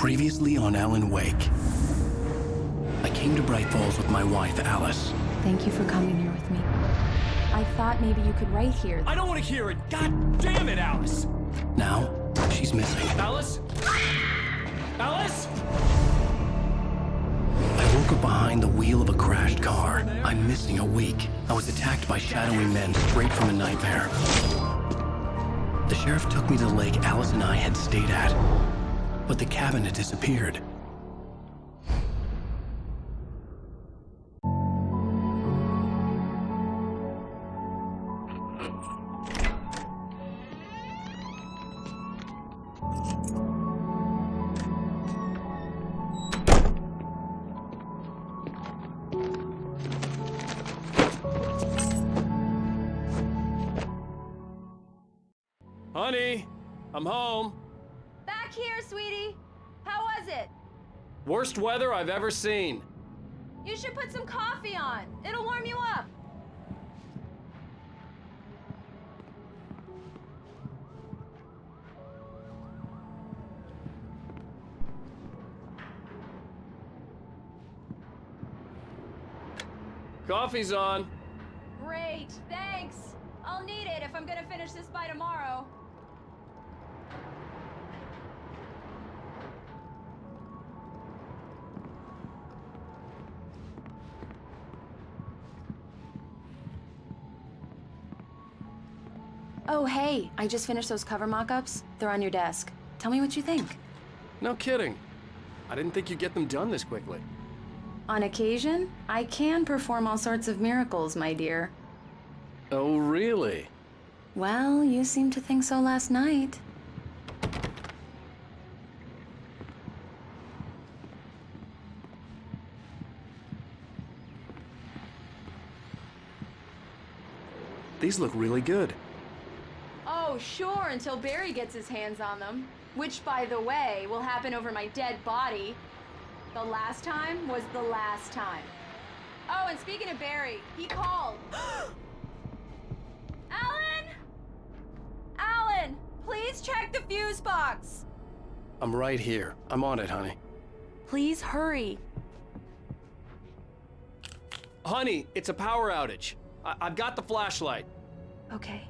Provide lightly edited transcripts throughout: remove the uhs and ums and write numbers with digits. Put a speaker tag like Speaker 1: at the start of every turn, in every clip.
Speaker 1: Previously on Alan Wake. I came to Bright Falls with my wife, Alice.
Speaker 2: Thank you for coming here with me. I thought maybe you could write here.
Speaker 3: I don't want to hear it! God damn it, Alice!
Speaker 1: Now, she's missing.
Speaker 3: Alice? Alice?
Speaker 1: I woke up behind the wheel of a crashed car. I'm missing a week. I was attacked by shadowy men straight from a nightmare. The sheriff took me to the lake Alice and I had stayed at, but the cabin had disappeared.
Speaker 3: Honey, I'm home.
Speaker 4: Back here, sweetie. How was it?
Speaker 3: Worst weather I've ever seen.
Speaker 4: You should put some coffee on. It'll warm you up.
Speaker 3: Coffee's on.
Speaker 4: Great, thanks. I'll need it if I'm gonna finish this by tomorrow.
Speaker 2: Oh, hey, I just finished those cover mock-ups. They're on your desk. Tell me what you think.
Speaker 3: No kidding. I didn't think you'd get them done this quickly.
Speaker 2: On occasion, I can perform all sorts of miracles, my dear.
Speaker 3: Oh, really?
Speaker 2: Well, you seemed to think so last night.
Speaker 3: These look really good.
Speaker 4: Oh, sure, until Barry gets his hands on them. Which, by the way, will happen over my dead body. The last time was the last time. Oh, and speaking of Barry, he called. Alan? Alan, please check the fuse box.
Speaker 3: I'm right here. I'm on it, honey.
Speaker 4: Please hurry.
Speaker 3: Honey, it's a power outage. I've got the flashlight.
Speaker 2: Okay.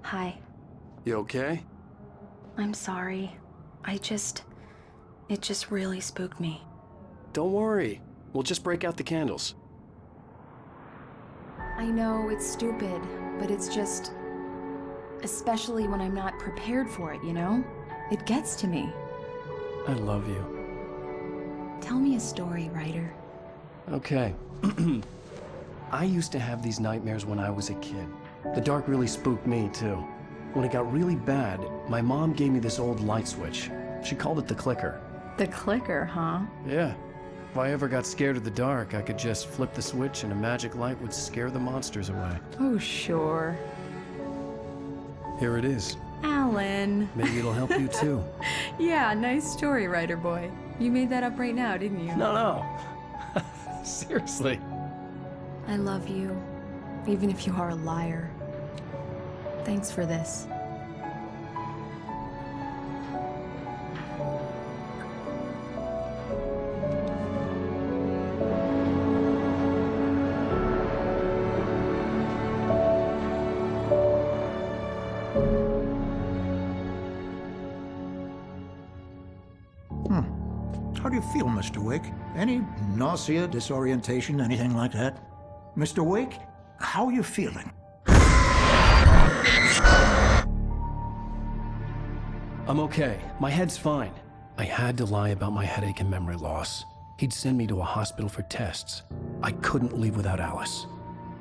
Speaker 2: Hi.
Speaker 3: You okay?
Speaker 2: I'm sorry. It just really spooked me.
Speaker 3: Don't worry. We'll just break out the candles.
Speaker 2: I know it's stupid, but it's just... especially when I'm not prepared for it, you know? It gets to me.
Speaker 3: I love you.
Speaker 2: Tell me a story, writer.
Speaker 1: Okay. I used to have these nightmares when I was a kid. The dark really spooked me, too. When it got really bad, my mom gave me this old light switch. She called it the clicker.
Speaker 2: The clicker, huh?
Speaker 1: Yeah. If I ever got scared of the dark, I could just flip the switch and a magic light would scare the monsters away.
Speaker 2: Oh, sure.
Speaker 1: Here it is.
Speaker 2: Alan.
Speaker 1: Maybe it'll help you, too.
Speaker 2: Yeah, nice story, writer boy. You made that up right now, didn't you?
Speaker 1: No. Seriously.
Speaker 2: I love you, even if you are a liar. Thanks for this.
Speaker 5: How do you feel, Mr. Wake? Any nausea, disorientation, anything like that? Mr. Wake, how are you feeling?
Speaker 1: I'm okay. My head's fine. I had to lie about my headache and memory loss. He'd send me to a hospital for tests. I couldn't leave without Alice.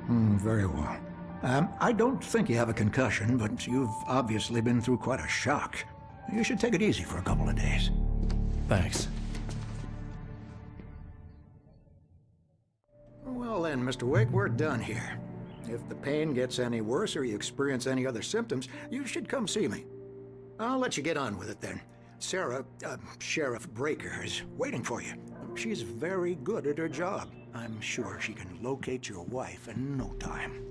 Speaker 5: Very well. I don't think you have a concussion, but you've obviously been through quite a shock. You should take it easy for a couple of days.
Speaker 1: Thanks.
Speaker 5: Well then, Mr. Wake, we're done here. If the pain gets any worse or you experience any other symptoms, you should come see me. I'll let you get on with it then. Sarah, Sheriff Breaker, is waiting for you. She's very good at her job. I'm sure she can locate your wife in no time.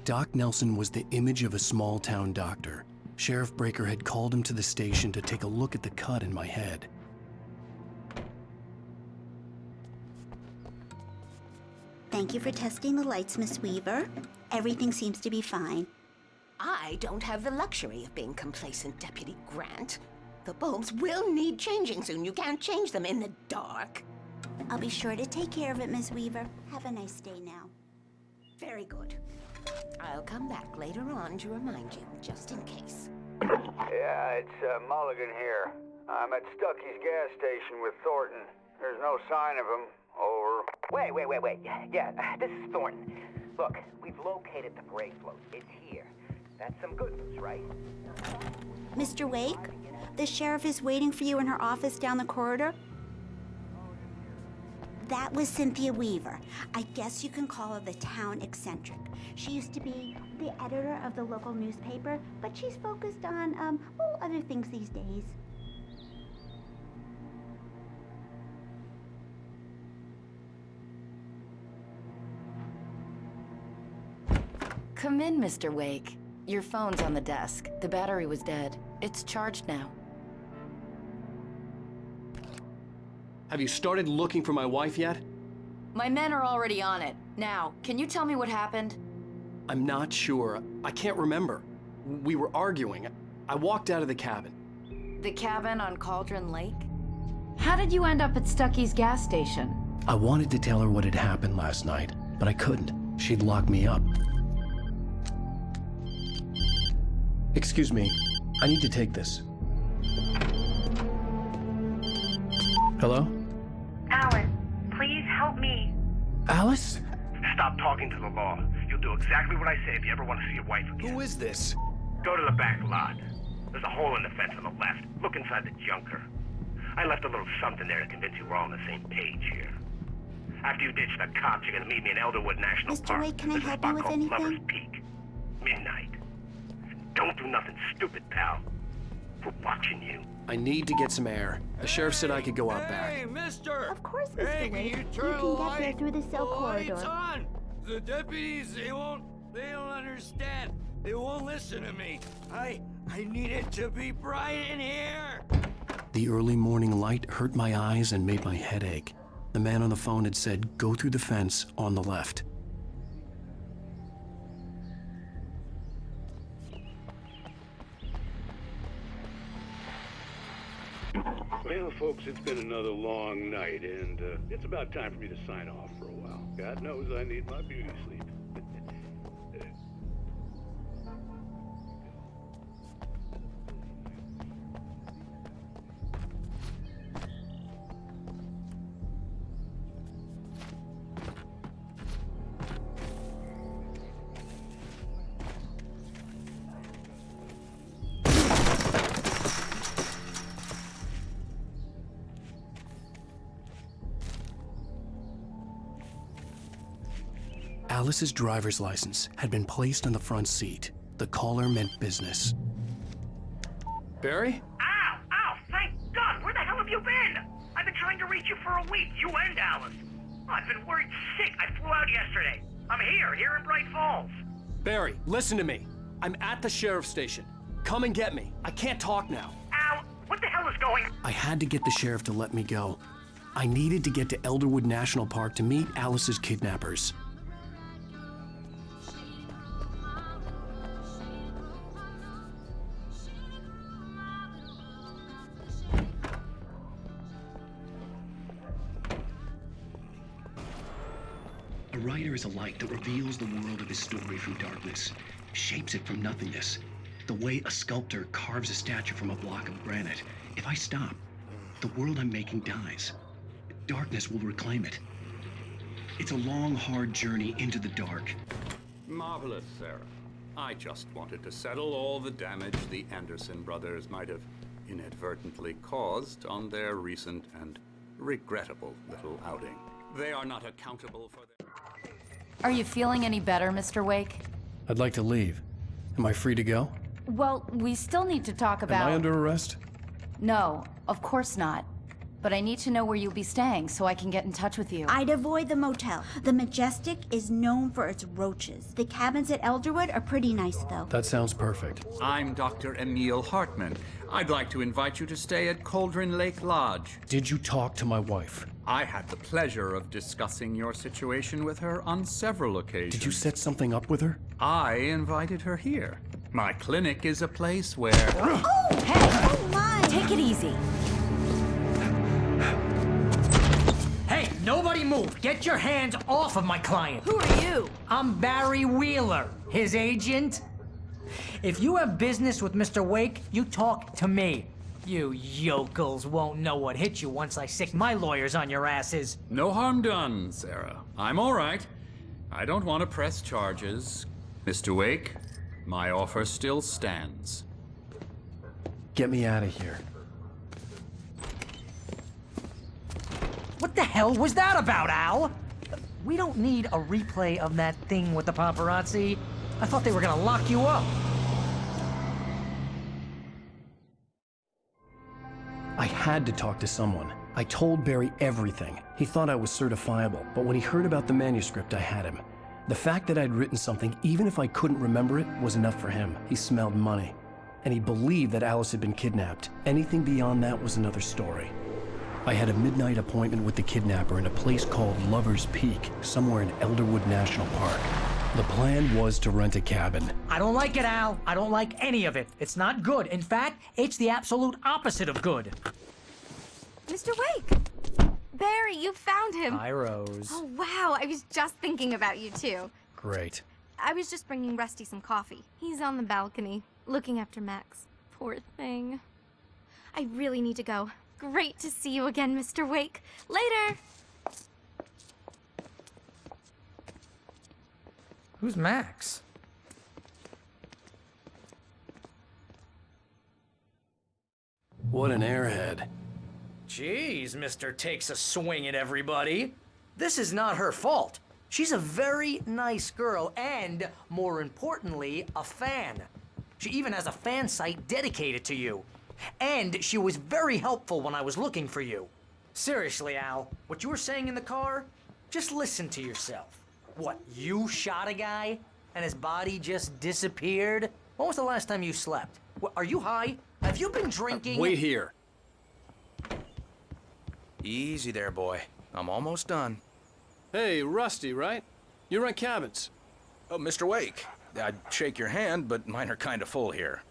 Speaker 1: Doc Nelson was the image of a small-town doctor. Sheriff Breaker had called him to the station to take a look at the cut in my head.
Speaker 6: Thank you for testing the lights, Miss Weaver. Everything seems to be fine.
Speaker 7: I don't have the luxury of being complacent, Deputy Grant. The bulbs will need changing soon. You can't change them in the dark.
Speaker 6: I'll be sure to take care of it, Miss Weaver. Have a nice day now.
Speaker 7: Very good. I'll come back later on to remind you, just in case.
Speaker 8: Yeah, it's Mulligan here. I'm at Stucky's gas station with Thornton. There's no sign of him. Over.
Speaker 9: Wait. Yeah, this is Thornton. Look, we've located the brake float. It's here. That's some good news, right?
Speaker 6: Mr. Wake, the sheriff is waiting for you in her office down the corridor. That was Cynthia Weaver. I guess you can call her the town eccentric. She used to be the editor of the local newspaper, but she's focused on, other things these days.
Speaker 2: Come in, Mr. Wake. Your phone's on the desk. The battery was dead. It's charged now.
Speaker 3: Have you started looking for my wife yet?
Speaker 2: My men are already on it. Now, can you tell me what happened?
Speaker 3: I'm not sure. I can't remember. We were arguing. I walked out of the cabin.
Speaker 2: The cabin on Cauldron Lake? How did you end up at Stucky's gas station?
Speaker 1: I wanted to tell her what had happened last night, but I couldn't. She'd locked me up. Excuse me, I need to take this. Hello?
Speaker 10: Alan, please help me.
Speaker 1: Alice?
Speaker 11: Stop talking to the law. You'll do exactly what I say if you ever want to see your wife again.
Speaker 1: Who is this?
Speaker 11: Go to the back lot. There's a hole in the fence on the left. Look inside the junker. I left a little something there to convince you we're all on the same page here. After you ditch the cops, you're gonna meet me in Elderwood National
Speaker 6: Mr.
Speaker 11: Park.
Speaker 6: Wake, can I
Speaker 11: There's a
Speaker 6: help
Speaker 11: spot
Speaker 6: you with
Speaker 11: called
Speaker 6: anything?
Speaker 11: Lover's Peak. Midnight. Don't do nothing stupid, pal. We're watching you.
Speaker 3: I need to get some air. The sheriff said I could go out back.
Speaker 8: Hey, mister!
Speaker 6: Of course, Mr.
Speaker 8: Hey,
Speaker 6: Wake.
Speaker 8: can
Speaker 6: You
Speaker 8: you turn the
Speaker 6: can get there
Speaker 8: light?
Speaker 6: through the cell
Speaker 8: The
Speaker 6: corridor.
Speaker 8: light's on! The deputies, they don't understand. They won't listen to me. I need it to be bright in here.
Speaker 1: The early morning light hurt my eyes and made my head ache. The man on the phone had said, go through the fence on the left.
Speaker 12: Well, folks, it's been another long night, and it's about time for me to sign off for a while. God knows I need my beauty sleep.
Speaker 1: Alice's driver's license had been placed on the front seat. The caller meant business.
Speaker 3: Barry?
Speaker 11: Ow! Thank God! Where the hell have you been? I've been trying to reach you for a week, you and Alice. I've been worried sick. I flew out yesterday. I'm here in Bright Falls.
Speaker 3: Barry, listen to me. I'm at the sheriff's station. Come and get me. I can't talk now.
Speaker 11: Al, what the hell is going on?
Speaker 1: I had to get the sheriff to let me go. I needed to get to Elderwood National Park to meet Alice's kidnappers. A writer is a light that reveals the world of his story from darkness, shapes it from nothingness. The way a sculptor carves a statue from a block of granite. If I stop, the world I'm making dies. Darkness will reclaim it. It's a long, hard journey into the dark.
Speaker 12: Marvelous, Sarah. I just wanted to settle all the damage the Anderson brothers might have inadvertently caused on their recent and regrettable little outing. They are not accountable for their...
Speaker 2: Are you feeling any better, Mr. Wake?
Speaker 1: I'd like to leave. Am I free to go?
Speaker 2: Well, we still need to talk about...
Speaker 1: Am I under arrest?
Speaker 2: No, of course not. but I need to know where you'll be staying so I can get in touch with you.
Speaker 6: I'd avoid the motel. The Majestic is known for its roaches. The cabins at Elderwood are pretty nice, though.
Speaker 1: That sounds perfect.
Speaker 12: I'm Dr. Emil Hartman. I'd like to invite you to stay at Cauldron Lake Lodge.
Speaker 1: Did you talk to my wife?
Speaker 12: I had the pleasure of discussing your situation with her on several occasions.
Speaker 1: Did you set something up with her?
Speaker 12: I invited her here. My clinic is a place where...
Speaker 6: Oh, hey! Oh, my!
Speaker 2: Take it easy.
Speaker 13: Hey, nobody move! Get your hands off of my client!
Speaker 2: Who are you?
Speaker 13: I'm Barry Wheeler, his agent. If you have business with Mr. Wake, you talk to me. You yokels won't know what hit you once I sick my lawyers on your asses.
Speaker 12: No harm done, Sarah. I'm all right. I don't want to press charges. Mr. Wake, my offer still stands.
Speaker 1: Get me out of here.
Speaker 13: What the hell was that about, Al? We don't need a replay of that thing with the paparazzi. I thought they were gonna lock you up.
Speaker 1: I had to talk to someone. I told Barry everything. He thought I was certifiable, but when he heard about the manuscript, I had him. The fact that I'd written something, even if I couldn't remember it, was enough for him. He smelled money. And he believed that Alice had been kidnapped. Anything beyond that was another story. I had a midnight appointment with the kidnapper in a place called Lover's Peak, somewhere in Elderwood National Park. The plan was to rent a cabin.
Speaker 13: I don't like it, Al. I don't like any of it. It's not good. In fact, it's the absolute opposite of good.
Speaker 14: Mr. Wake! Barry, you found him!
Speaker 13: Hi, Rose.
Speaker 14: Oh, wow. I was just thinking about you, too.
Speaker 1: Great.
Speaker 14: I was just bringing Rusty some coffee. He's on the balcony, looking after Max. Poor thing. I really need to go. Great to see you again, Mr. Wake. Later!
Speaker 13: Who's Max?
Speaker 3: What an airhead.
Speaker 13: Jeez, Mr. Takes a swing at everybody. This is not her fault. She's a very nice girl and, more importantly, a fan. She even has a fan site dedicated to you. And she was very helpful when I was looking for you. Seriously, Al, what you were saying in the car, just listen to yourself. What, you shot a guy and his body just disappeared? When was the last time you slept? What, are you high? Have you been drinking?
Speaker 3: Wait here.
Speaker 15: Easy there, boy. I'm almost done.
Speaker 3: Hey, Rusty, right? You rent cabins.
Speaker 15: Oh, Mr. Wake. I'd shake your hand, but mine are kind of full here.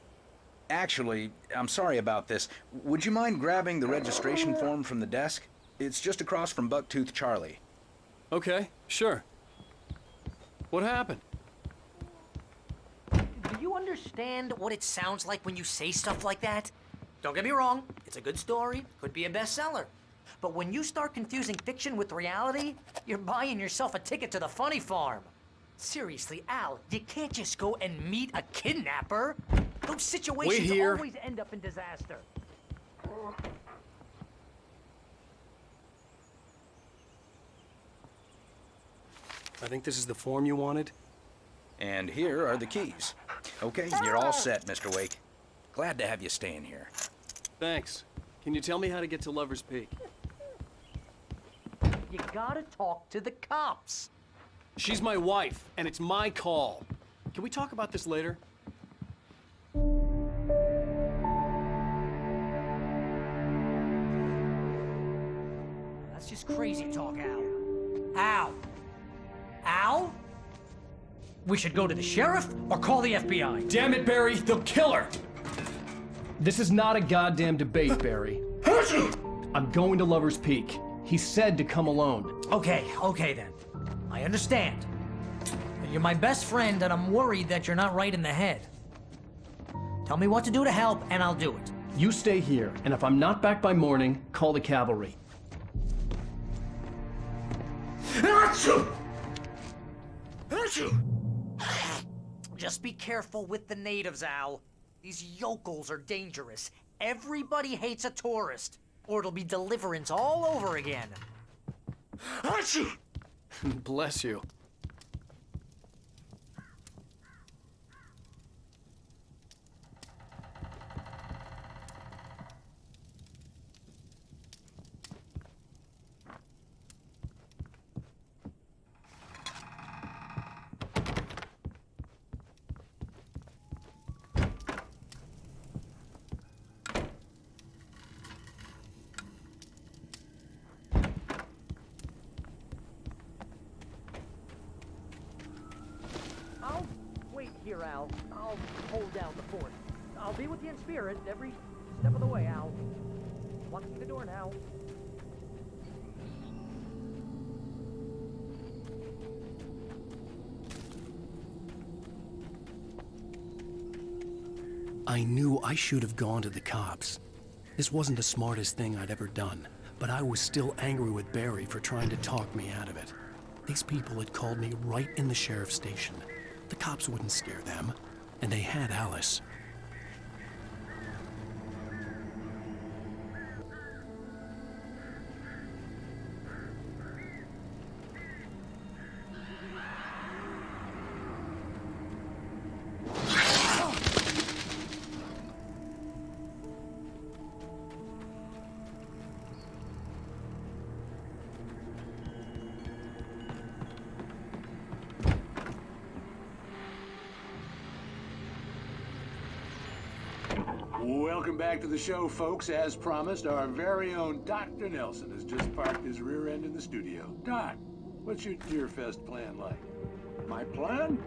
Speaker 15: Actually, I'm sorry about this. Would you mind grabbing the registration form from the desk? It's just across from Bucktooth Charlie.
Speaker 3: Okay, sure. What happened?
Speaker 13: Do you understand what it sounds like when you say stuff like that? Don't get me wrong, it's a good story, could be a bestseller. But when you start confusing fiction with reality, you're buying yourself a ticket to the funny farm. Seriously, Al, you can't just go and meet a kidnapper. Those situations always end up in disaster.
Speaker 3: I think this is the form you wanted.
Speaker 15: And here are the keys. Okay, you're all set, Mr. Wake. Glad to have you staying here.
Speaker 3: Thanks. Can you tell me how to get to Lover's Peak?
Speaker 13: You gotta talk to the cops.
Speaker 3: She's my wife, and it's my call. Can we talk about this later?
Speaker 13: That's just crazy talk, Al. Al? Al? We should go to the sheriff or call the FBI.
Speaker 1: Damn it, Barry, they'll kill her! This is not a goddamn debate, Barry. I'm going to Lover's Peak. He said to come alone.
Speaker 13: Okay then. I understand. You're my best friend and I'm worried that you're not right in the head. Tell me what to do to help and I'll do it.
Speaker 1: You stay here, and if I'm not back by morning, call the cavalry.
Speaker 13: Just be careful with the natives, Al. These yokels are dangerous. Everybody hates a tourist, or it'll be deliverance all over again.
Speaker 3: Bless you.
Speaker 13: Al. I'll hold down the fort. I'll be with you in spirit every step of the way, Al. Locking the door now.
Speaker 1: I knew I should have gone to the cops. This wasn't the smartest thing I'd ever done, but I was still angry with Barry for trying to talk me out of it. These people had called me right in the sheriff's station. The cops wouldn't scare them, and they had Alice.
Speaker 16: Welcome back to the show, folks. As promised, our very own Dr. Nelson has just parked his rear end in the studio. Doc, what's your Deerfest plan like?
Speaker 5: My plan?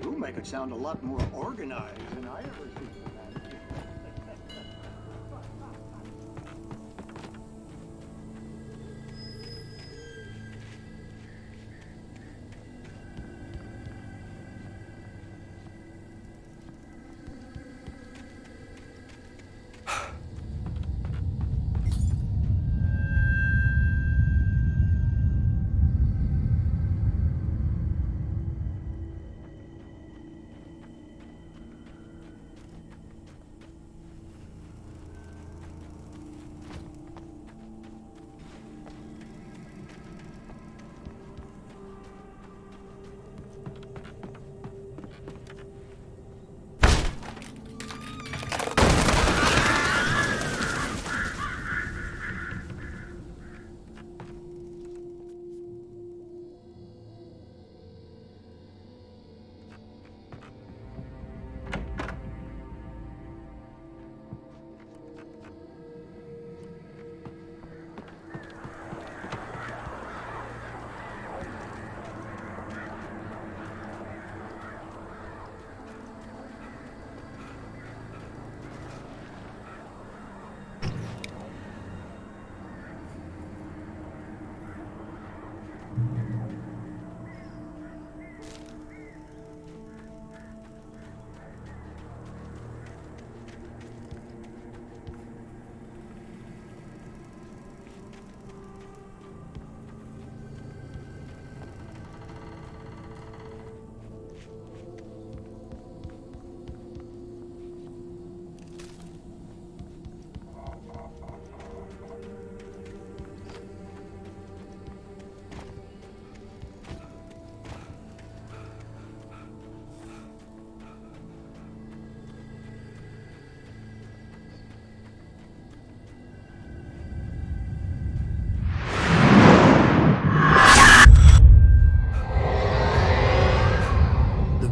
Speaker 5: You make it sound a lot more organized than I ever see.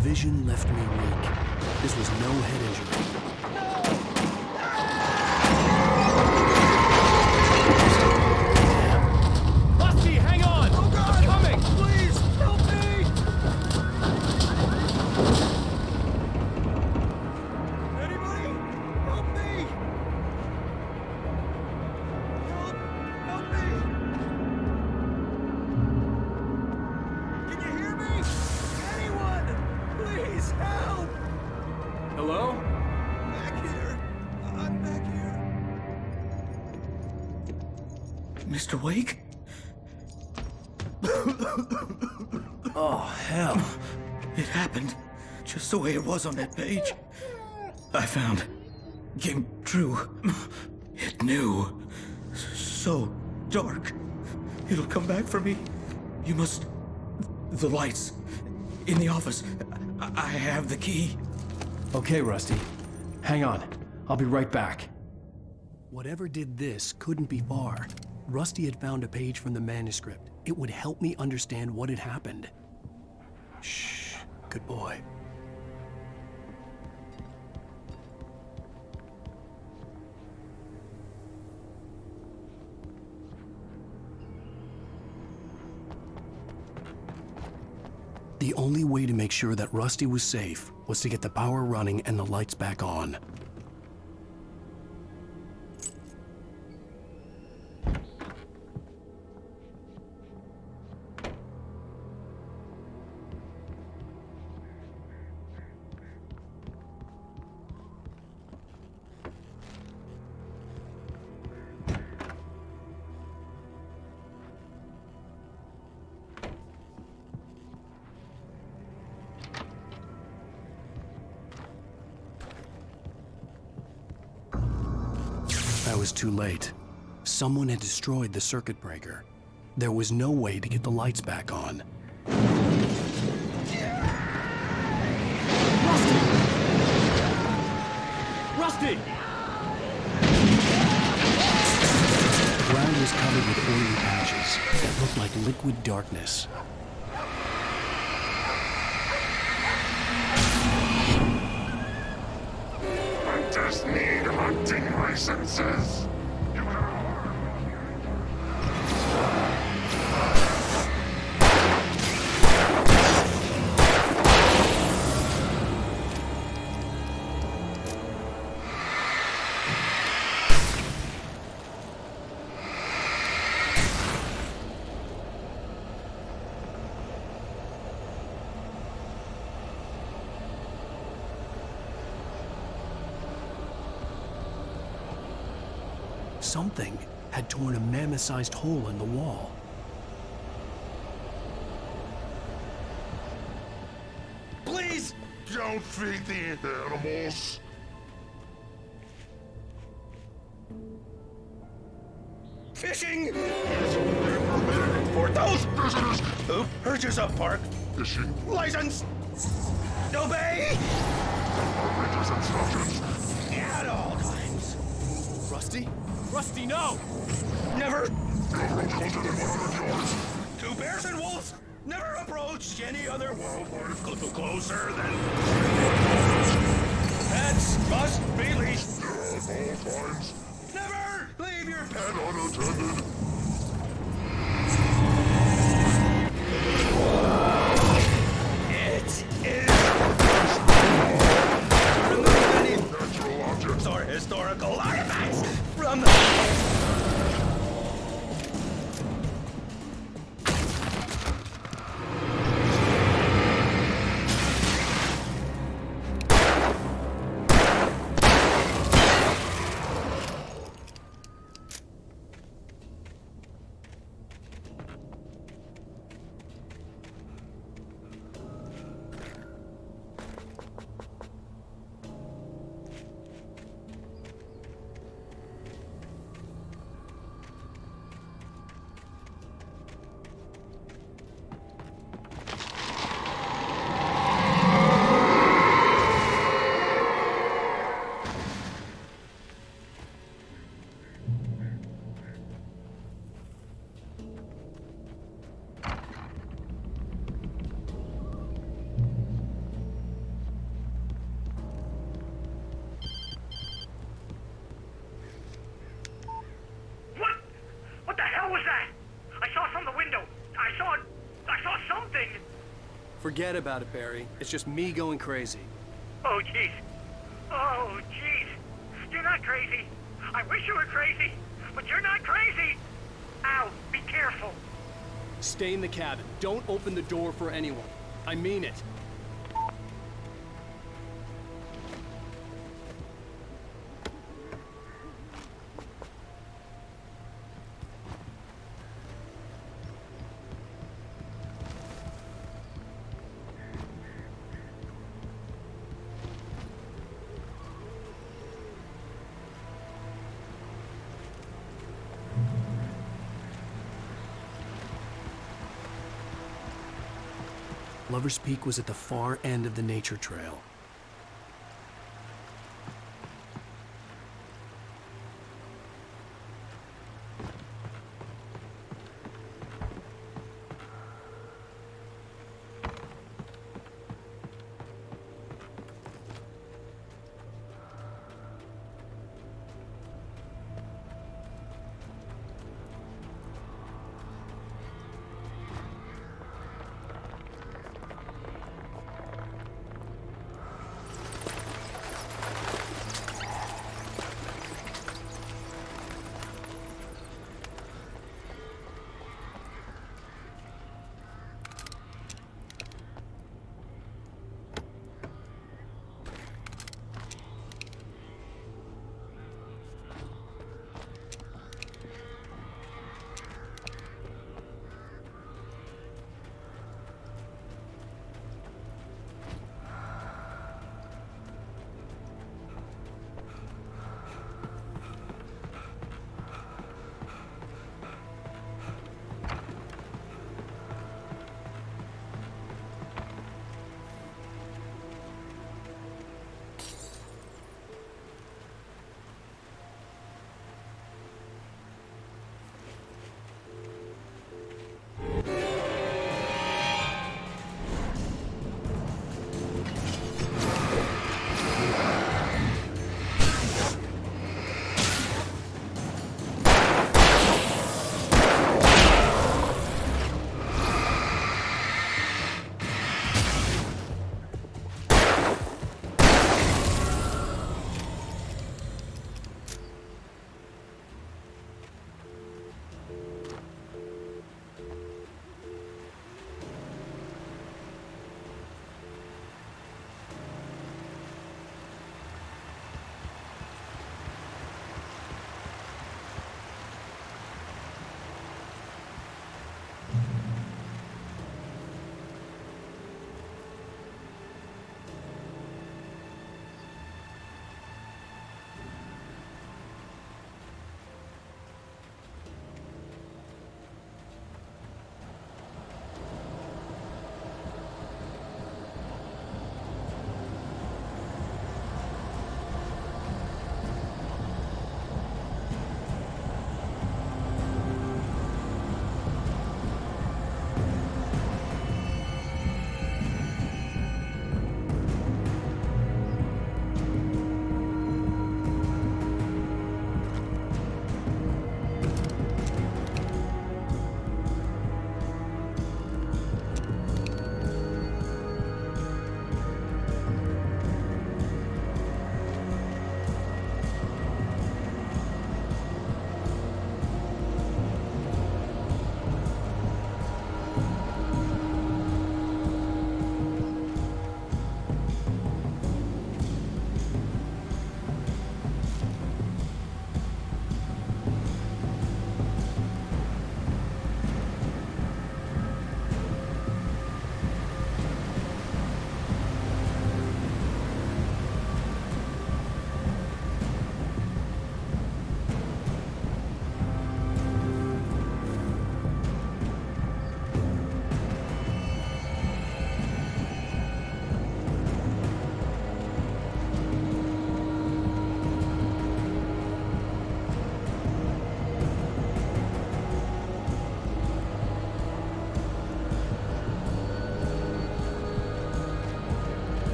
Speaker 1: Vision left me weak. This was no head injury.
Speaker 3: Rusty, hang on! Oh God! I'm coming! Please, help me! Anybody? Help me! Help me! Can you hear me? Anyone! Please, help! Hello? Back here. I'm back here.
Speaker 17: Mr. Wake?
Speaker 1: Oh, hell.
Speaker 17: It happened just the way it was on that page. I found. Came true. It knew. So dark. It'll come back for me. You must. The lights. In the office. I have the key.
Speaker 1: Okay, Rusty. Hang on. I'll be right back. Whatever did this couldn't be far. Rusty had found a page from the manuscript. It would help me understand what had happened. Shh. Good boy. The only way to make sure that Rusty was safe was to get the power running and the lights back on. I was too late. Someone had destroyed the circuit breaker. There was no way to get the lights back on.
Speaker 3: Rusty!
Speaker 1: The ground was covered with oily patches that looked like liquid darkness.
Speaker 18: I just need hunting licenses.
Speaker 1: Something had torn a mammoth-sized hole in the wall.
Speaker 18: Please don't feed the animals.
Speaker 15: Fishing! For those visitors who purchase a park
Speaker 18: fishing
Speaker 15: license, obey
Speaker 18: operators' instructions
Speaker 15: at all times.
Speaker 3: Rusty? Rusty, no!
Speaker 15: Never.
Speaker 18: Approach 100 yards.
Speaker 15: Two bears and wolves never approached any other wildlife closer than. Pets must be leashed.
Speaker 18: At all times.
Speaker 15: Never leave your pet
Speaker 18: unattended.
Speaker 15: It is. Remove any natural objects or historical artifacts from the.
Speaker 11: What the hell was that? I saw from the window. I saw something.
Speaker 3: Forget about it, Barry. It's just me going crazy.
Speaker 11: Oh, jeez. Oh, jeez. You're not crazy. I wish you were crazy, but you're not crazy. Ow, be careful.
Speaker 3: Stay in the cabin. Don't open the door for anyone. I mean it.
Speaker 1: Lover's Peak was at the far end of the nature trail.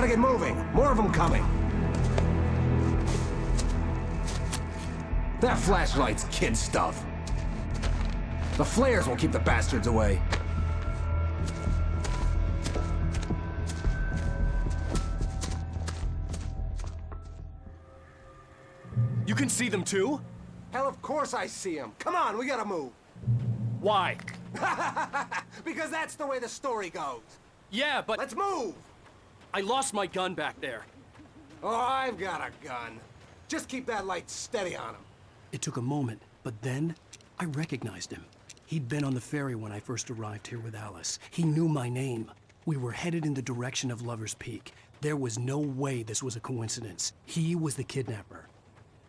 Speaker 19: Gotta get moving. More of them coming. That flashlight's kid stuff. The flares will keep the bastards away.
Speaker 3: You can see them too?
Speaker 19: Hell, of course I see them. Come on, we gotta move.
Speaker 3: Why?
Speaker 19: Because that's the way the story goes.
Speaker 3: Yeah, but...
Speaker 19: Let's move!
Speaker 3: I lost my gun back there.
Speaker 19: Oh, I've got a gun. Just keep that light steady on him.
Speaker 3: It took a moment, but then I recognized him. He'd been on the ferry when I first arrived here with Alice. He knew my name. We were headed in the direction of Lover's Peak. There was no way this was a coincidence. He was the kidnapper.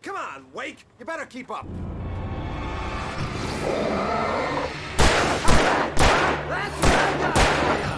Speaker 19: Come on, Wake! You better keep up! That's what I got for ya!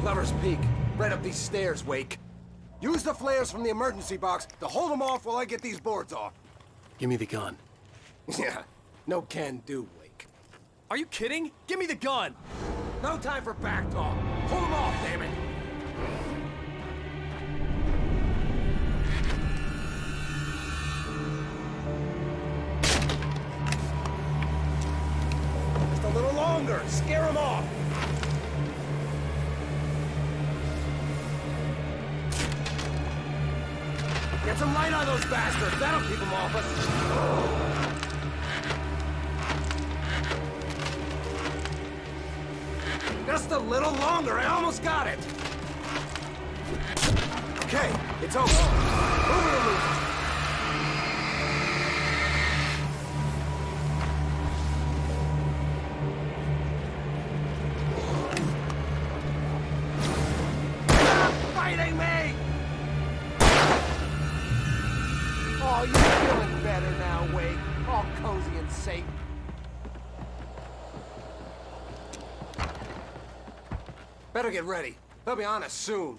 Speaker 19: Lover's Peak. Right up these stairs, Wake. Use the flares from the emergency box to hold them off while I get these boards off.
Speaker 3: Give me the gun.
Speaker 19: Yeah, no can do, Wake.
Speaker 3: Are you kidding? Give me the gun!
Speaker 19: No time for back talk. Hold them off, damn it! Just a little longer. Scare them off. Get some light on those bastards. That'll keep them off us. Just a little longer. I almost got it. Okay, it's over. Move it or lose it. Stop fighting me! Oh, you're feeling better now, Wake. All cozy and safe. Better get ready. They'll be on us soon.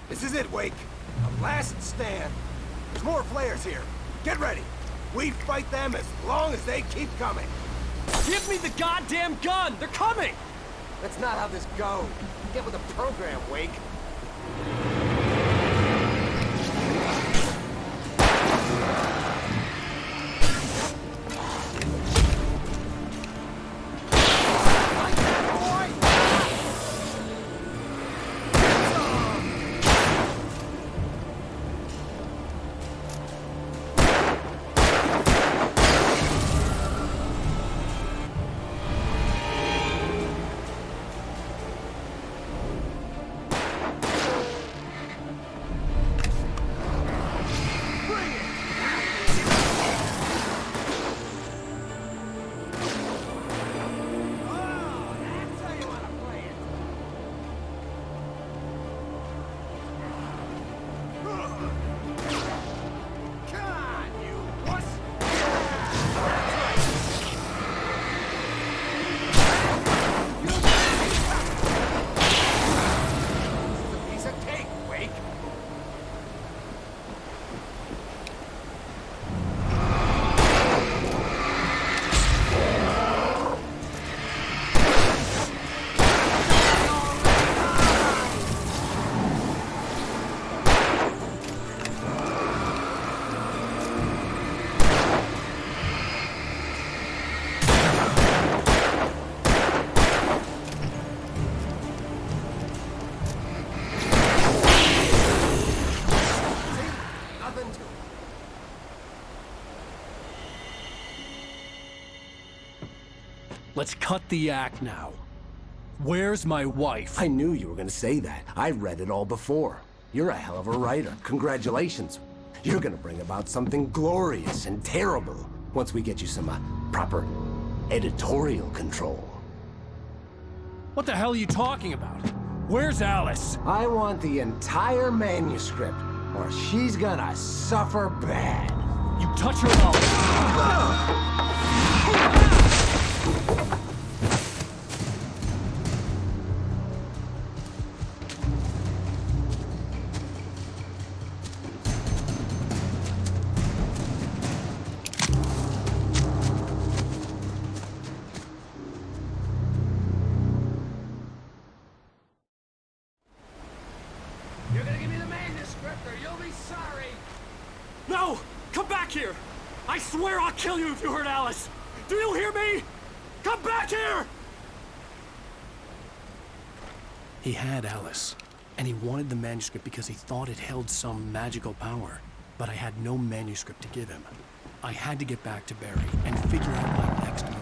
Speaker 19: This is it, Wake. A last stand. There's more flares here. Get ready. We fight them as long as they keep coming.
Speaker 3: Give me the goddamn gun! They're coming!
Speaker 19: That's not how this goes. Get with the program, Wake.
Speaker 3: Let's cut the act now. Where's my wife?
Speaker 20: I knew you were gonna say that. I read it all before. You're a hell of a writer. Congratulations. You're gonna bring about something glorious and terrible once we get you some proper editorial control.
Speaker 3: What the hell are you talking about? Where's Alice?
Speaker 20: I want the entire manuscript, or she's gonna suffer bad.
Speaker 3: You touch her and
Speaker 8: You're gonna give me the manuscript or you'll be sorry!
Speaker 3: No! Come back here! I swear I'll kill you if you hurt Alice! Do you hear me? Come back here! He had Alice, and he wanted the manuscript because he thought it held some magical power. But I had no manuscript to give him. I had to get back to Barry and figure out my next move.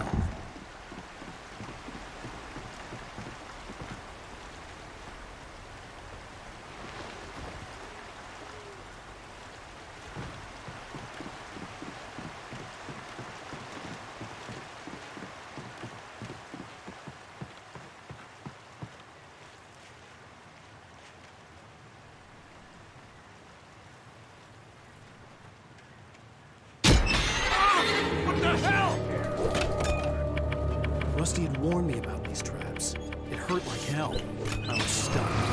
Speaker 3: Rusty had warned me about these traps. It hurt like hell. I was stuck.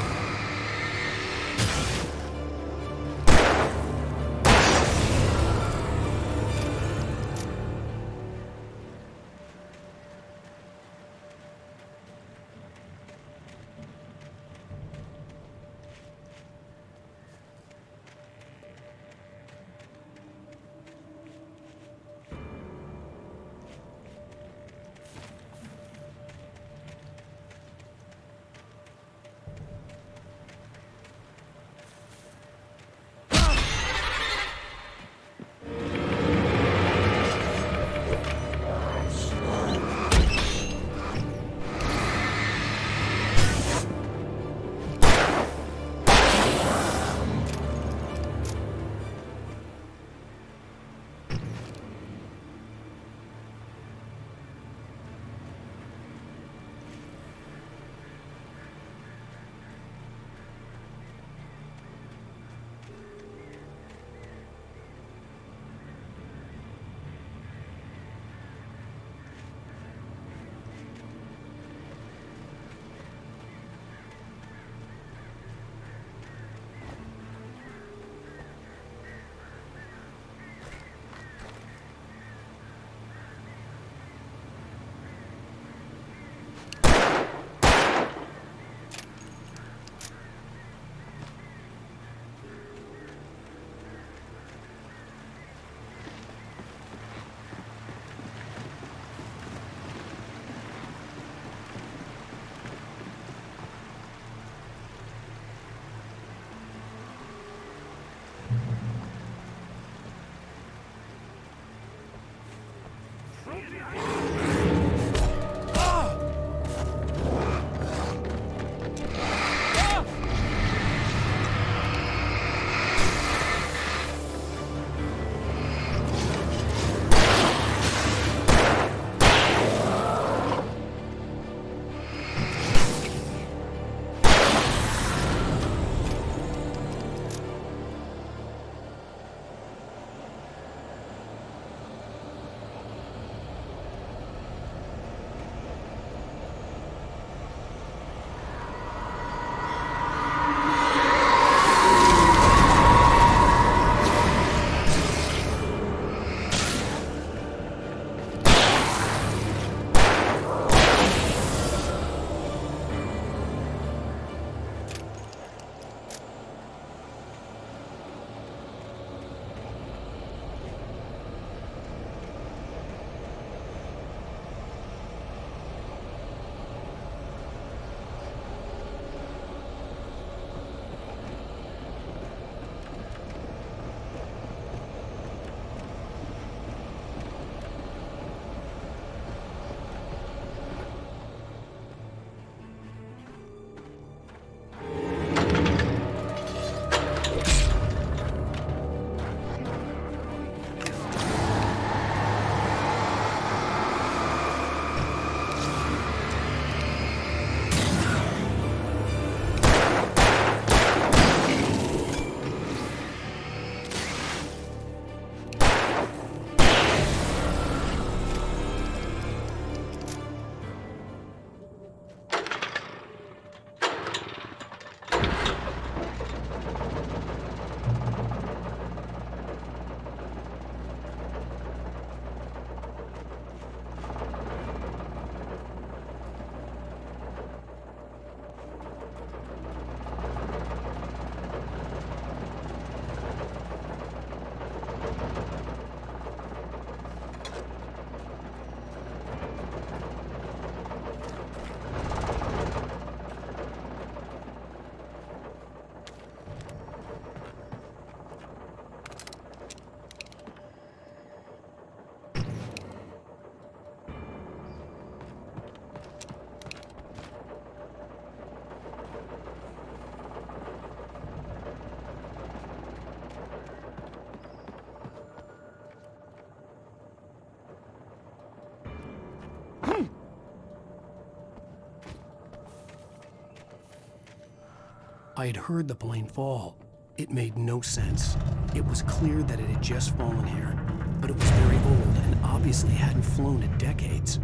Speaker 3: I had heard the plane fall. It made no sense. It was clear that it had just fallen here, but it was very old and obviously hadn't flown in decades.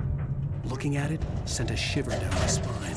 Speaker 3: Looking at it sent a shiver down my spine.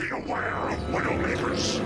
Speaker 18: Be aware of Widowmakers.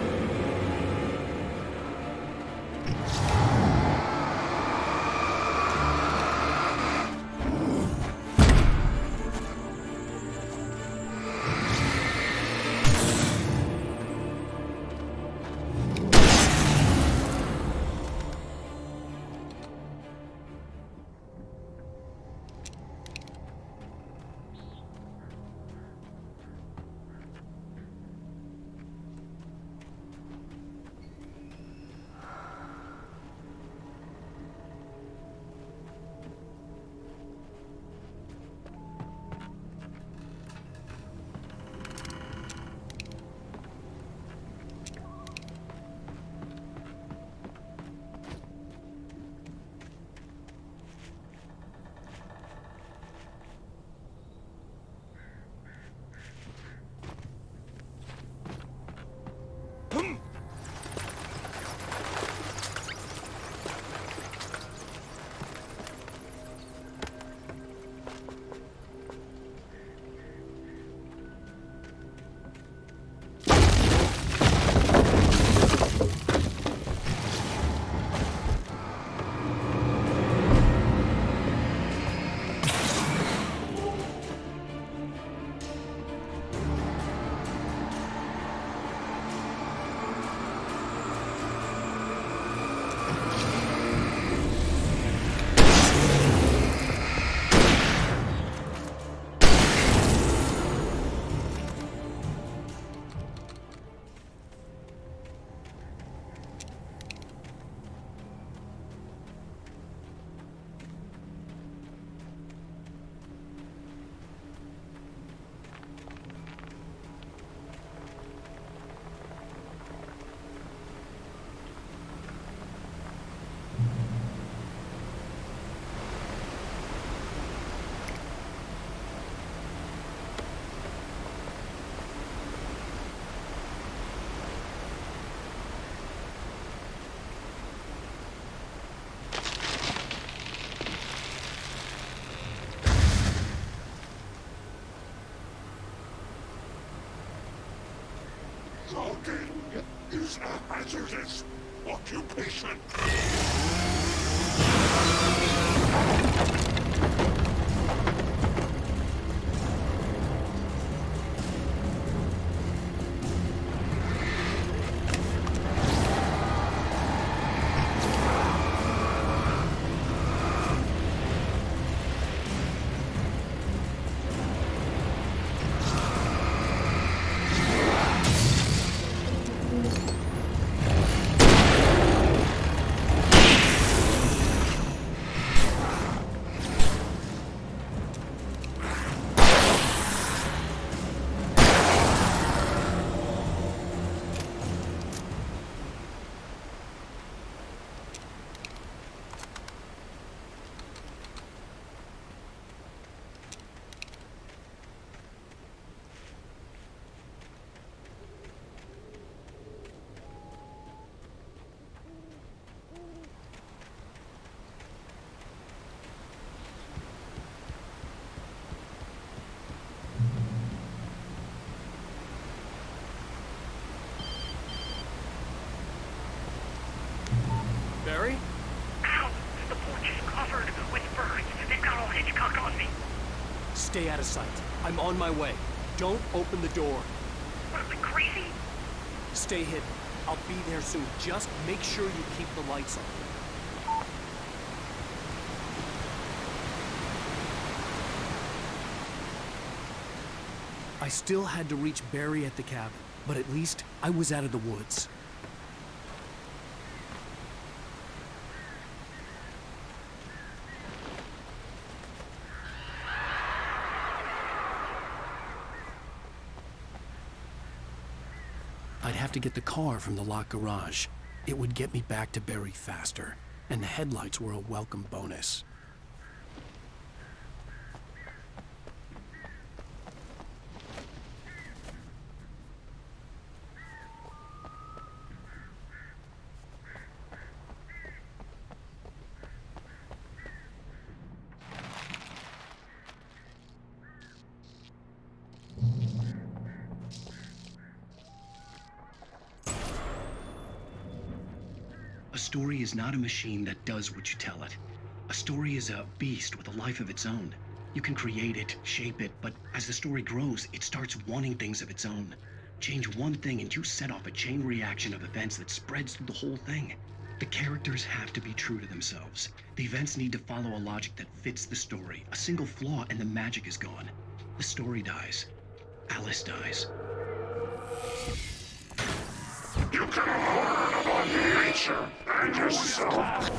Speaker 18: Jogging is a hazardous occupation.
Speaker 3: Barry?
Speaker 11: Ow! The porch is covered with birds. They've got all Hitchcock on me.
Speaker 3: Stay out of sight. I'm on my way. Don't open the door.
Speaker 11: What, am I crazy?
Speaker 3: Stay hidden. I'll be there soon. Just make sure you keep the lights on. I still had to reach Barry at the cabin, but at least I was out of the woods. I'd have to get the car from the locked garage. It would get me back to Barry faster, and the headlights were a welcome bonus.
Speaker 1: story is not a machine that does what you tell it. A story is a beast with a life of its own. You can create it, shape it, but as the story grows, it starts wanting things of its own. Change one thing and you set off a chain reaction of events that spreads through the whole thing. The characters have to be true to themselves. The events need to follow a logic that fits the story. A single flaw and the magic is gone. The story dies. Alice dies.
Speaker 18: You can learn about nature and yourself.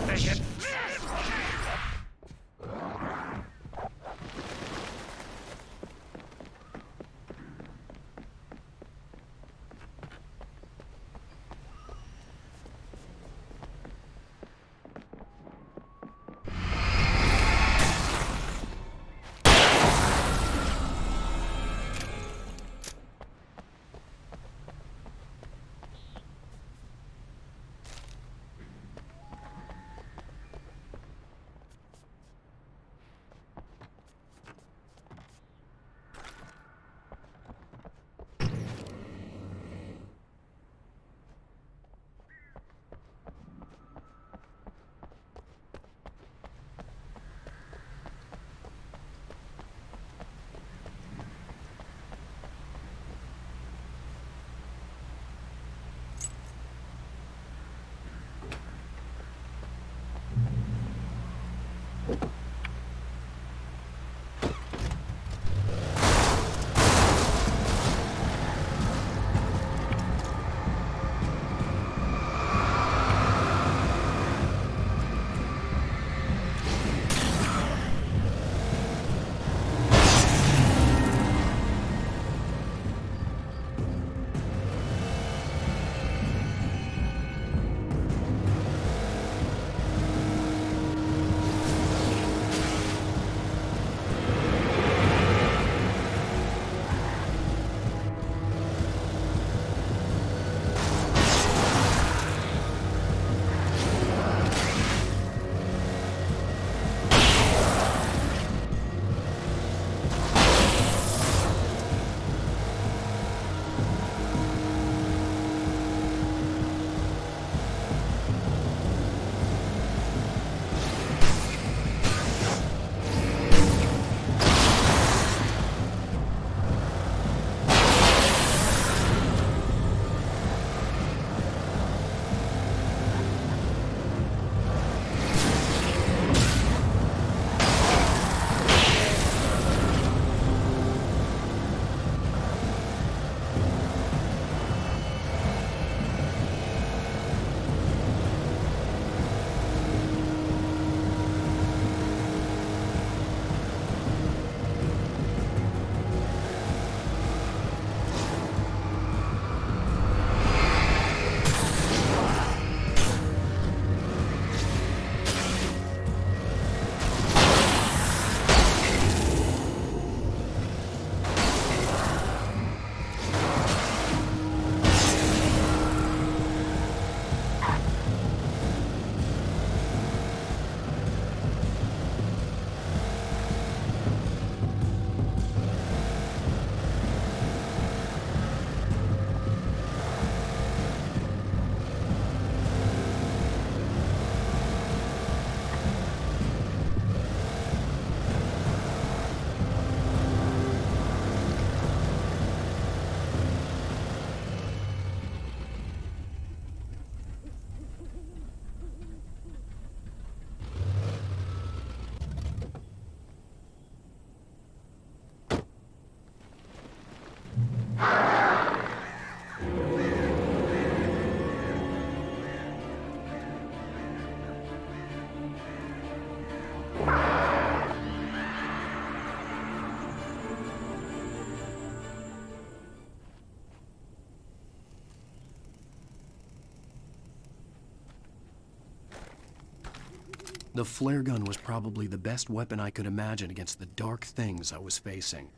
Speaker 1: The flare gun was probably the best weapon I could imagine against the dark things I was facing.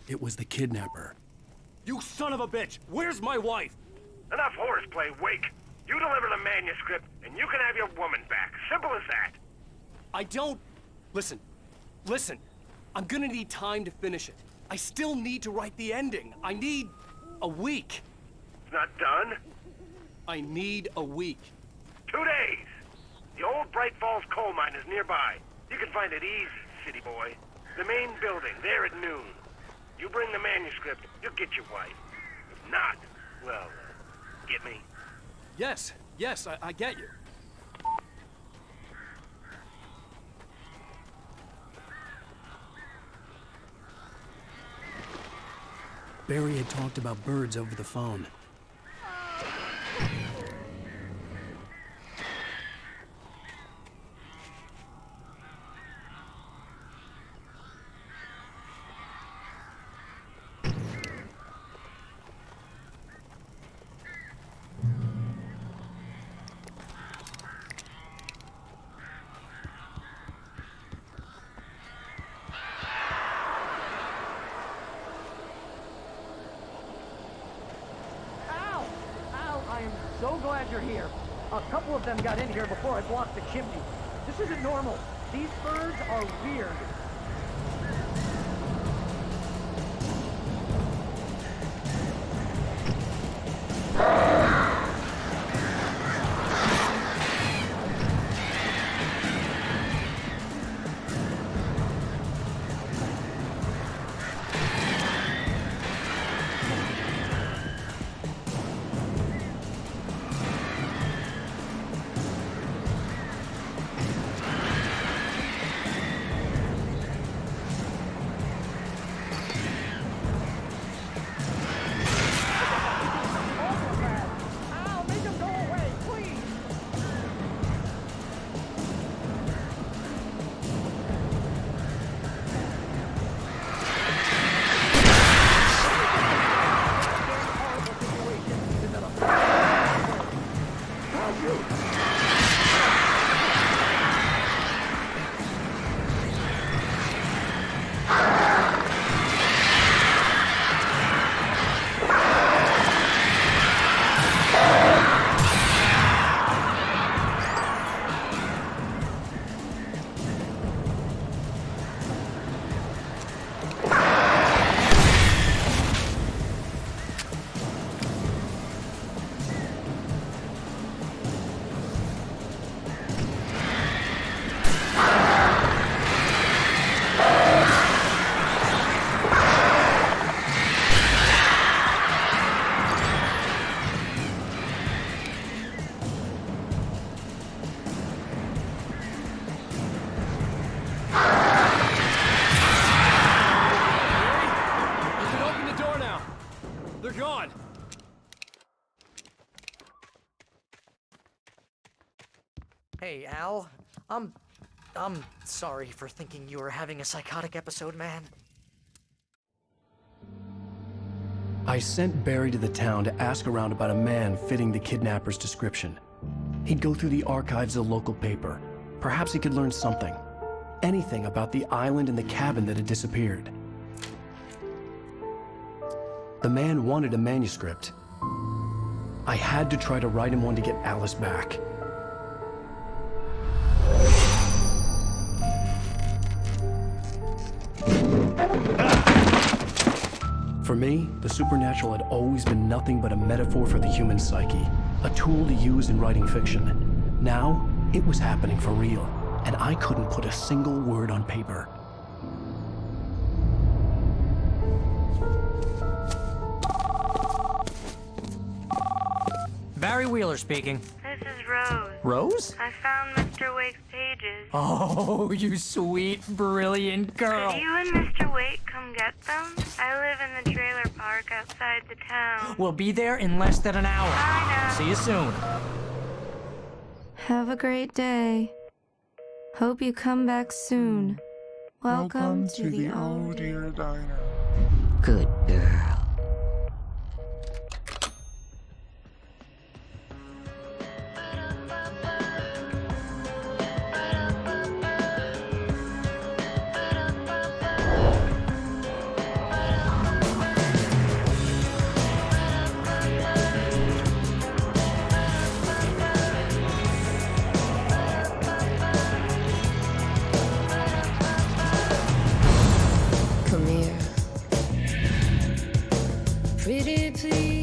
Speaker 3: It was the kidnapper.
Speaker 19: You son of a bitch! Where's my wife?
Speaker 11: Enough horseplay, Wake. You deliver the manuscript, and you can have your woman back. Simple as that.
Speaker 3: I don't... Listen. I'm gonna need time to finish it. I still need to write the ending. I need a week.
Speaker 11: It's not done?
Speaker 3: I need a week.
Speaker 11: 2 days. The old Bright Falls coal mine is nearby. You can find it easy, city boy. The main building, there at noon. You bring the manuscript, you'll get your wife. If not, well, get me?
Speaker 3: Yes, I get you. Barry had talked about birds over the phone.
Speaker 13: So glad you're here. A couple of them got in here before I blocked the chimney. This isn't normal. These birds are weird. Hey, Al. I'm sorry for thinking you were having a psychotic episode, man.
Speaker 3: I sent Barry to the town to ask around about a man fitting the kidnapper's description. He'd go through the archives of the local paper. Perhaps he could learn something. Anything about the island and the cabin that had disappeared. The man wanted a manuscript. I had to try to write him one to get Alice back. For me, the supernatural had always been nothing but a metaphor for the human psyche, a tool to use in writing fiction. Now, it was happening for real, and I couldn't put a single word on paper.
Speaker 13: Barry Wheeler speaking.
Speaker 10: This is Rose.
Speaker 13: Rose?
Speaker 10: I found Mr. Wake's pages.
Speaker 13: Oh, you sweet, brilliant girl.
Speaker 10: Could you and Mr. Wake come get them? I live in the trailer park outside the town.
Speaker 13: We'll be there in less than an hour.
Speaker 10: Bye now.
Speaker 13: See you soon.
Speaker 14: Have a great day. Hope you come back soon. Welcome to the Oh Dear
Speaker 18: Diner.
Speaker 7: Good girl.
Speaker 21: Pretty please.